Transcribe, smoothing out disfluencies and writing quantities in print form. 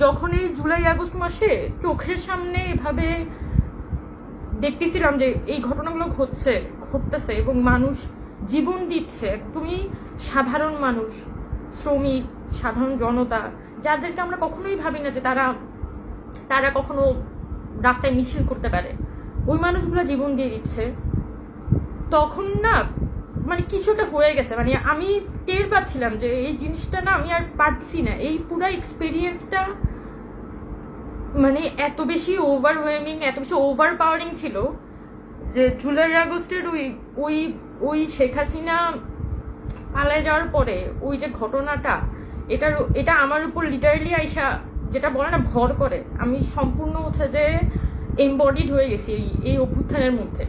যখন এই July August মাসে চোখের সামনে এভাবে দেখতেছিলাম যে এই ঘটনাগুলো ঘটতেছে এবং মানুষ জীবন দিচ্ছে, তুমি সাধারণ মানুষ, শ্রমিক, সাধারণ জনতা, যাদেরকে আমরা কখনোই ভাবি না যে তারা কখনো রাস্তায় মিছিল করতে পারে, ওই মানুষগুলো জীবন দিয়ে দিচ্ছে। তখন না মানে কিছুটা হয়ে গেছে, মানে আমি টের পাচ্ছিলাম যে এই জিনিসটা না আমি আর পারছি না। এই পুরো এক্সপিরিয়েন্সটা মানে এত বেশি ওভারওয়েমিং, এত বেশি ওভার পাওয়ারিং ছিল যে জুলাই আগস্টের ওই শেখ হাসিনা পালায় যাওয়ার পরে ওই যে ঘটনাটা, এটা আমার উপর লিটারালি আইসা যেটা বলে না ভর করে, আমি সম্পূর্ণ হচ্ছে যে এমবডিড হয়ে গেছি এই অভ্যুত্থানের মধ্যে।